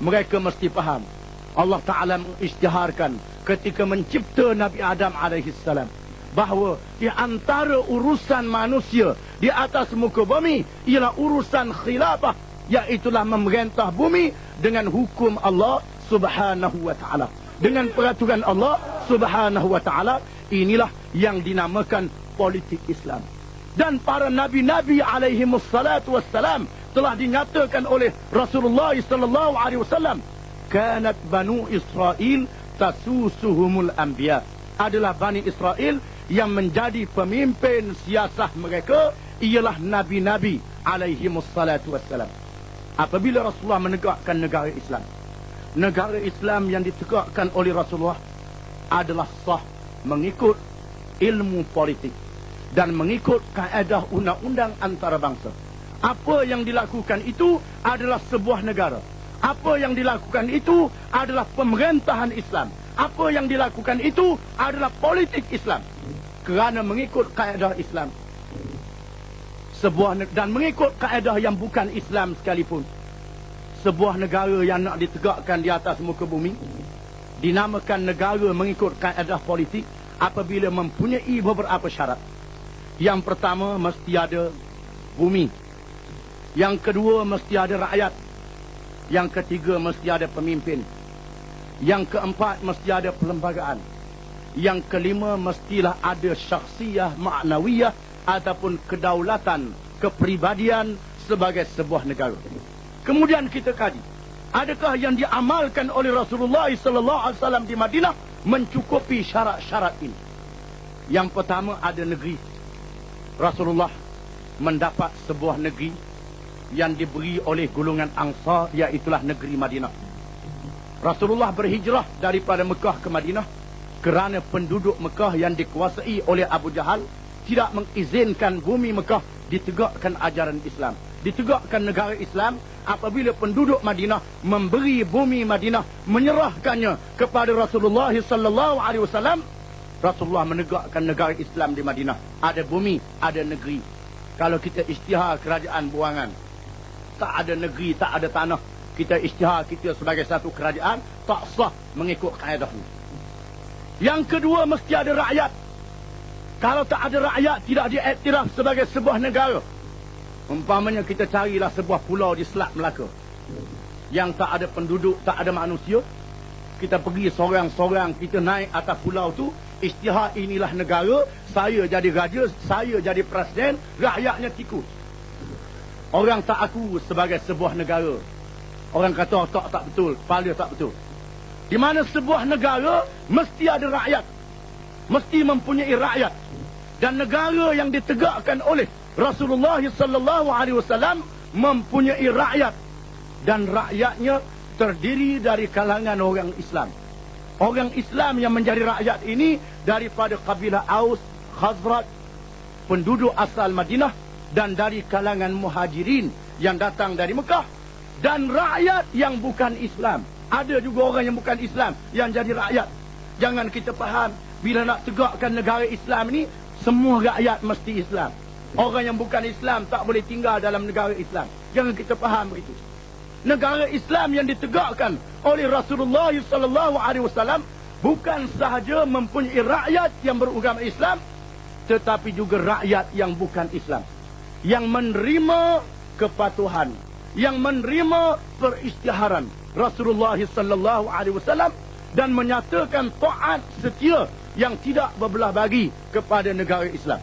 mereka mesti faham. Allah Ta'ala mengisytiharkan ketika mencipta Nabi Adam alaihissalam bahawa di antara urusan manusia di atas muka bumi ialah urusan khilafah, iaitulah memerintah bumi dengan hukum Allah Subhanahu wa Ta'ala, dengan peraturan Allah Subhanahu wa Ta'ala. Inilah yang dinamakan politik Islam. Dan para nabi-nabi alaihimussalatu wassalam telah dinyatakan oleh Rasulullah sallallahu alaihi wasallam, kanat banu Israel tasusuhumul anbiya, adalah Bani Israel yang menjadi pemimpin siasah mereka ialah nabi-nabi alaihimussalatu wassalam. Apabila Rasulullah menegakkan negara Islam yang ditegakkan oleh Rasulullah adalah sah mengikut ilmu politik dan mengikut kaedah undang-undang antarabangsa. Apa yang dilakukan itu adalah sebuah negara. Apa yang dilakukan itu adalah pemerintahan Islam. Apa yang dilakukan itu adalah politik Islam. Kerana mengikut kaedah Islam. Dan mengikut kaedah yang bukan Islam sekalipun. Sebuah negara yang nak ditegakkan di atas muka bumi dinamakan negara mengikut kaedah politik apabila mempunyai beberapa syarat. Yang pertama, mesti ada bumi. Yang kedua, mesti ada rakyat. Yang ketiga, mesti ada pemimpin. Yang keempat, mesti ada perlembagaan. Yang kelima, mestilah ada syakhsiyah ma'nawiyah ataupun kedaulatan, kepribadian sebagai sebuah negara. Kemudian kita kaji, adakah yang diamalkan oleh Rasulullah SAW di Madinah mencukupi syarat-syarat ini? Yang pertama, ada negeri. Rasulullah mendapat sebuah negeri yang diberi oleh golongan Ansar, iaitulah negeri Madinah. Rasulullah berhijrah daripada Mekah ke Madinah kerana penduduk Mekah yang dikuasai oleh Abu Jahal tidak mengizinkan bumi Mekah ditegakkan ajaran Islam, ditegakkan negara Islam. Apabila penduduk Madinah memberi bumi Madinah, menyerahkannya kepada Rasulullah sallallahu alaihi wasallam, Rasulullah menegakkan negara Islam di Madinah. Ada bumi, ada negeri. Kalau kita isytihar kerajaan buangan, tak ada negeri, tak ada tanah, kita isytihar kita sebagai satu kerajaan, tak sah mengikut kaedah ini. Yang kedua, mesti ada rakyat. Kalau tak ada rakyat, tidak diiktiraf sebagai sebuah negara. Umpamanya kita carilah sebuah pulau di Selat Melaka yang tak ada penduduk, tak ada manusia. Kita pergi sorang-sorang, kita naik atas pulau tu, isytihar inilah negara, saya jadi raja, saya jadi presiden, rakyatnya tikus. Orang tak aku sebagai sebuah negara. Orang kata tak betul, kepala tak betul. Di mana sebuah negara mesti ada rakyat, mesti mempunyai rakyat. Dan negara yang ditegakkan oleh Rasulullah sallallahu alaihi wasallam mempunyai rakyat, dan rakyatnya terdiri dari kalangan orang Islam. Orang Islam yang menjadi rakyat ini daripada kabilah Aus, Khazraj, penduduk asal Madinah, dan dari kalangan muhajirin yang datang dari Mekah, dan rakyat yang bukan Islam. Ada juga orang yang bukan Islam yang jadi rakyat. Jangan kita faham bila nak tegakkan negara Islam ini semua rakyat mesti Islam. Orang yang bukan Islam tak boleh tinggal dalam negara Islam. Jangan kita faham begitu. Negara Islam yang ditegakkan oleh Rasulullah sallallahu alaihi wasallam bukan sahaja mempunyai rakyat yang beragama Islam, tetapi juga rakyat yang bukan Islam, yang menerima kepatuhan, yang menerima perisytiharan Rasulullah sallallahu alaihi wasallam dan menyatakan taat setia yang tidak berbelah bagi kepada negara Islam.